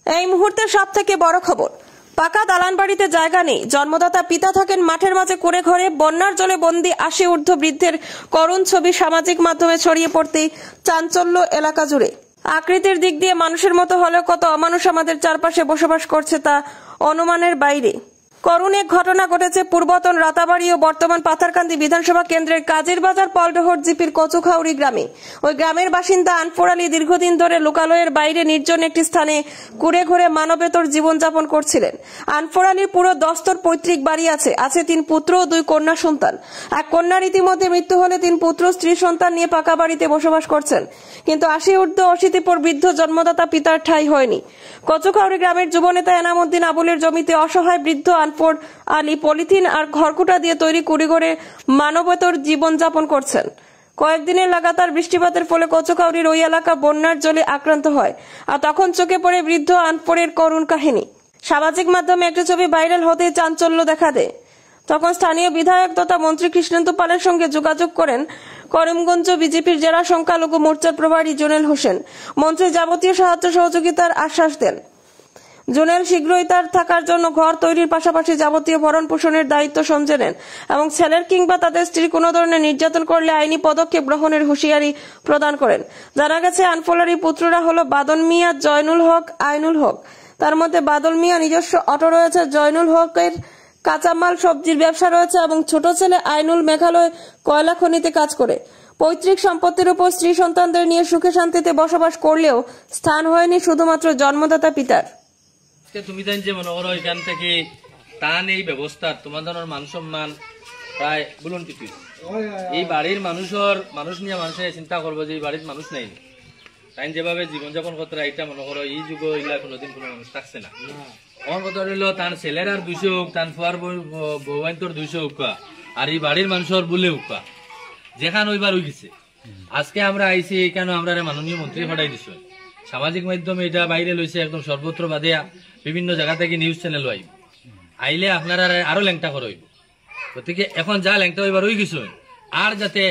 এই মুহূর্তে সবথেকে বড় খবর, পাকা দালান বাড়িতে জায়গা নেই, জন্মদাতা পিতা থাকেন মাঠের মাঝে কুড়ে ঘরে, বন্যার জলে বন্দী ৮০ ঊর্ধ্ব বৃদ্ধের করুণ ছবি সামাজিক মাধ্যমে ছড়িয়ে পড়তেই চাঞ্চল্য এলাকা জুড়ে। আকৃতির দিক দিয়ে মানুষের মতো হলেও কত অমানুষ আমাদের চারপাশে বসবাস করছে তা অনুমানের বাইরে। করুণ এক ঘটনা ঘটেছে পূর্বতন রাতাবাড়ি ও বর্তমান পাথারকান্দি বিধানসভা কেন্দ্রের কাজীরবাজার পলডহর জিপির কচুখাউড়ি গ্রামে। ওই গ্রামের বাসিন্দা আনফর আলী দীর্ঘদিন ধরে লোকালয়ের বাইরে নির্জন একটি স্থানে কুড়ে ঘুরে মানবেতর জীবনযাপন করছিলেন। আনফর আলীর পুরো 10 পৈতৃক বাড়ি আছে, 3 পুত্র ও 2 কন্যা সন্তান। এক কন্যার ইতিমধ্যে মৃত্যু হলে 3 পুত্র স্ত্রী সন্তান নিয়ে পাকা বাড়িতে বসবাস করছেন, কিন্তু ৮০ ঊর্ধ্ব অশীতিপর বৃদ্ধ জন্মদাতা পিতার ঠাঁই হয়নি। কচুখাউড়ি গ্রামের যুবনেতা এনামুদ্দিন আবুলের জমিতে অসহায় বৃদ্ধ আনফর আলী পলিথিন আর ঘরকুটা দিয়ে তৈরি কুড়িঘরে মানবেতর জীবনযাপন করছেন। কয়েকদিনের লাগাতার বৃষ্টিপাতের ফলে কচুখাউড়ির ওই এলাকা বন্যার জলে আক্রান্ত হয়, আর তখন চোখে পড়ে বৃদ্ধ আনফরের করুণ কাহিনী। সামাজিক মাধ্যমে একটি ছবি ভাইরাল হতেই চাঞ্চল্য দেখা দেয়। তখন স্থানীয় বিধায়ক তথা মন্ত্রী কৃষ্ণেন্দু পালের সঙ্গে যোগাযোগ করেন করিমগঞ্জ বিজেপির জেলা সংখ্যালঘু মোর্চার প্রভারী জুনেল হোসেন। মন্ত্রী যাবতীয় সাহায্য সহযোগিতার আশ্বাস দেন। জুনেল শীঘ্রই তার থাকার জন্য ঘর তৈরির পাশাপাশি যাবতীয় ভরণ পোষণের দায়িত্ব সমঝে নেন এবং ছেলের কিংবা তাদের স্ত্রী কোনো ধরনের নির্যাতন করলে আইনি পদক্ষেপ গ্রহণের হুঁশিয়ারি প্রদান করেন। জানা গেছে আনফর আলীর পুত্ররা হলো বাদল মিয়া, জয়নুল হক, আইনুল হক। তার মধ্যে বাদল মিয়া নিজস্ব অটো রয়েছে, জয়নুল হকের কাঁচামাল সবজির ব্যবসা রয়েছে এবং ছোট ছেলে আইনুল মেঘালয় কয়লা খনিতে কাজ করে। পৈতৃক সম্পত্তির উপর স্ত্রী সন্তানদের নিয়ে সুখে শান্তিতে বসবাস করলেও স্থান হয়নি শুধুমাত্র জন্মদাতা পিতার। তুমি জান যে মনে করো এখান থেকে টান এই ব্যবস্থা তোমাদের মান সম্মান প্রায় বলুন কিছু এই বাড়ির মানুষ নিয়ে মানুষের চিন্তা করবো যে এই বাড়ির মানুষ নাই, তাই যেভাবে জীবনযাপন করতে এটা মনে করো এই যুগ এগুলা কোনোদিন কোনো মানুষ থাকছে না। আমার কথা রইল তার ছেলের আর 200 হোক, তার ফুয়ার বৌবাইন্তর 200 হোক, আর এই বাড়ির মানুষের বলে হোক যেখানে ওইবার হয়ে গেছে। আজকে আমরা আইসি কেন আমরা মাননীয় মন্ত্রী পাঠাই দিচ্ছ, সামাজিক মাধ্যমে এটা বাইরে লইছে একদম সর্বত্র বাদিয়া বিভিন্ন জায়গা থেকে নিউজ চ্যানেল আইলে আপনারা আরো ল্যাংটা করইব। গতিকে এখন যা ল্যাংটা হইবার হয়ে গেছে আর যাতে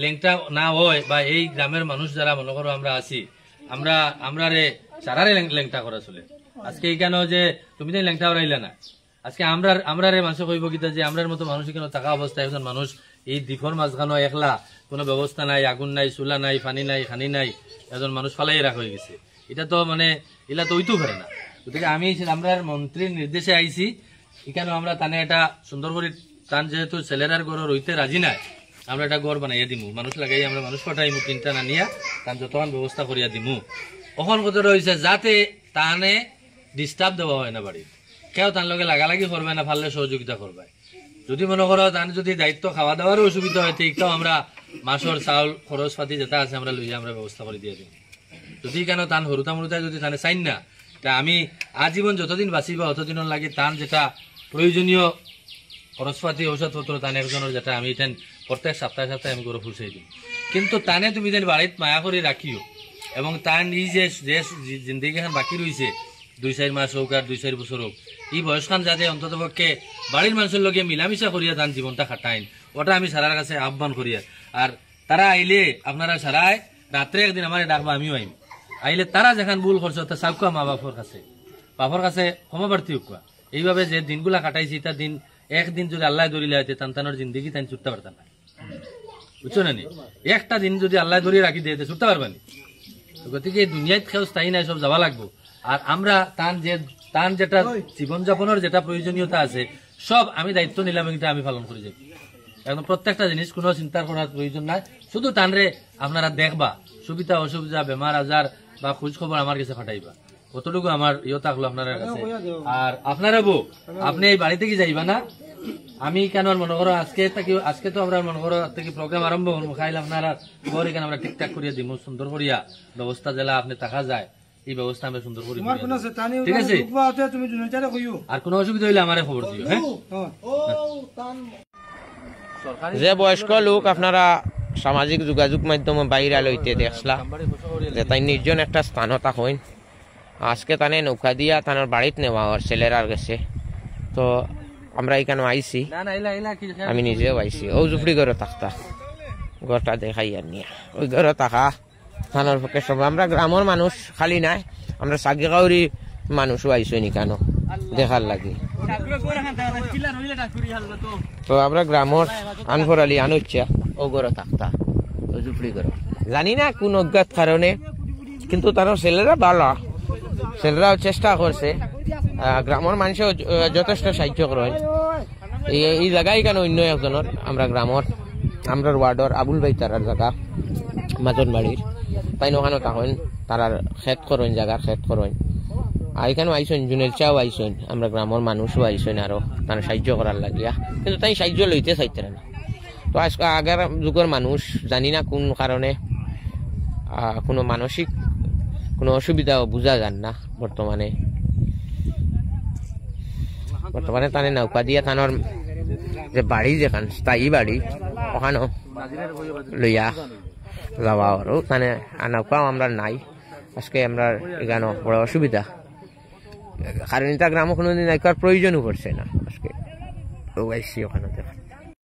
ল্যাংটা না হয় বা এই গ্রামের মানুষ যারা মনে করো আমরা আছি আমরা সারারে ল্যাংটা করা চলে। আজকে এই কেন যে তুমি তো ল্যাংটা হরাইলে না, আজকে আমরা মানুষ কইব কিতা যে আমরার মতো মানুষ কেন থাকা অবস্থায় একজন মানুষ এই দ্বীপর মাঝখানো একলা কোনো ব্যবস্থা নাই, আগুন নাই, চুলা নাই, পানি নাই, খানি নাই, একজন মানুষ ফালাই রাখা হয়ে গেছে। এটা তো মানে এলা তো হইতেও পারে না। গতিকে আমি আমরা মন্ত্রীর নির্দেশে আইছি এখানে আমরা তানে এটা সুন্দর করে তান যেহেতু ছেলেরার ঘর রইতে রাজি নাই আমরা একটা ঘর বানাইয়া দিমু, মানুষ লাগাই আমরা মানুষ পাঠাইমু, তিনটা নানিয়া তান যতক্ষণ ব্যবস্থা করিয়া দিমু। ওখান কথা রয়েছে যাতে তানে ডিস্টার্ব দেওয়া হয় না, বাড়ি কেউ তার লগে লাগালাগি করবে না, পারলে সহযোগিতা করবে। যদি মনে করো তার যদি দায়িত্ব খাওয়া দাওয়ারও অসুবিধা হয় ঠিকটাও আমরা মাসর চাউল খরচ পাতি যেটা আছে আমরা লইয়া আমরা ব্যবস্থা করে দিয়ে দিই। যদি কেন তান হরুতা মরুতায় যদি তানে চাইন না, তা আমি আজীবন যতদিন বাঁচিবা অতদিন লাগে তান যেটা প্রয়োজনীয় খরচপাতি ঔষধপত্র তান একজনের যেটা আমি এখান প্রত্যেক সপ্তাহে সপ্তাহে আমি করে ফুসে দিই। কিন্তু তানে তুমি যেন বাড়িতে মায়া করে রাখিও এবং তার এই যে জিন্দগি এখন বাকি রয়েছে 2-4 মাস হোক আর 2-4 বছর হোক, এই বয়সখান যাতে অন্তত পক্ষে বাড়ির মানুষের লগে মিলামিশা করিয়া তান জীবনটা খাটাইন, ওটা আমি সারার কাছে আহ্বান করিয়া। আর তারা আইলে আপনারা সারায় রাত্রে একদিন আমার ডাকবা, আমিও আইম। আইলে তারা যেখান ভুল করছে তা চাউকা মা বাপর কাছে ক্ষমাপ্রার্থী হোক। এইভাবে যে দিনগুলা কাটাইছি তার দিন একদিন যদি আল্লাহ ধরিলে হইতে তান্তানোর জিন্দগি তাই ছুটতে পারতাম না, বুঝছো না? একটা দিন যদি আল্লাহ ধরিয়ে রাখি দিয়ে ছুটতে পারবানি। গতিকে দুনিয়ায় খেয়েও স্থায়ী নাই, সব যাওয়া লাগবো। আর আমরা তান যেটা জীবনযাপনের যেটা প্রয়োজনীয়তা আছে সব আমি দায়িত্ব নিলাম, এটা আমি পালন করে যাই। একদম প্রত্যেকটা জিনিস কোনো চিন্তা করার প্রয়োজন নাই, শুধু তানরে আপনারা দেখবা, সুবিধা অসুবিধা বেমার আজার বা খোঁজ খবর আমার কাছে ফাটাইবা, কতটুকু আমার ইয়ে থাকলো আপনার কাছে। আর আপনারা আপনি এই বাড়ি থেকে যাইবা না, আমি কেন মনে করো আজকে তো আমরা মনে করো থেকে প্রোগ্রাম আরম্ভ করবো, খাইলে আপনারা ঘর এখানে আমরা ঠিকঠাক করিয়া দিব, সুন্দর করিয়া ব্যবস্থা জেলা আপনি থাকা যায় এই ব্যবস্থা আমরা সুন্দর করি, ঠিক আছে? আর কোনো অসুবিধা হইলে আমার খবর দিও। হ্যাঁ, যে বয়স্ক লোক আপনারা সামাজিক যোগাযোগ মাধ্যমে বাইরে লইতে দেখলা যে তাই নির্জন একটা স্থানও থাকেন, আজকে তানে নৌকা দিয়া তানোর বাড়িতে নেওয়া ওর ছেলেরার গেছে। তো আমরা এখানে আইসি, আমি নিজেও আইসি। ও জুপড়ি ঘরে থাকতা, ঘরটা দেখাই আর নিয়ে ওই ঘরে থাকা থানার পক্ষে সব। আমরা গ্রামের মানুষ খালি নাই, আমরা সাগিকাউরি মানুষও আইসনি কেন দেখার লাগে। তো আমরা গ্রামের আনফরালি আনুচ্ছা ও গড় থাকতা ও জুপড়ি করো জানি না কোন অজ্ঞাত কারণে, কিন্তু তার ছেলেরা ভালো, ছেলেরাও চেষ্টা করছে, গ্রামের মানুষও যথেষ্ট সাহায্য করেন। এই জায়গায় কেন অন্য একজনের আমরা গ্রামের আমরা ওয়ার্ডর আবুল ভাই তারার জায়গা মাজন বাড়ির তাই ওখানে তখন তারার খেত করেন, জায়গার খেত করেন। আর এখানেও আইসন জুনের চাও আইসন, আমরা গ্রামের মানুষও আইসন আরো তারা সাহায্য করার লাগিয়া, কিন্তু তাই সাহায্য লইতে চাইতে না। তো আজকে আগের যুগের মানুষ জানি না কোন কারণে কোনো মানসিক কোনো অসুবিধাও বোঝা যান না। বর্তমানে তানে নৌকা দিয়া তানোর যে বাড়ি যেখান স্থায়ী বাড়ি ওখানেও লইয়া যাওয়া আরো তানে নৌকাও আমরা নাই। আজকে আমরা এখানে বড় অসুবিধা, কারণ এটা গ্রামে কোনোদিন নৌকার প্রয়োজনও পড়ছে না। আজকে ওখানে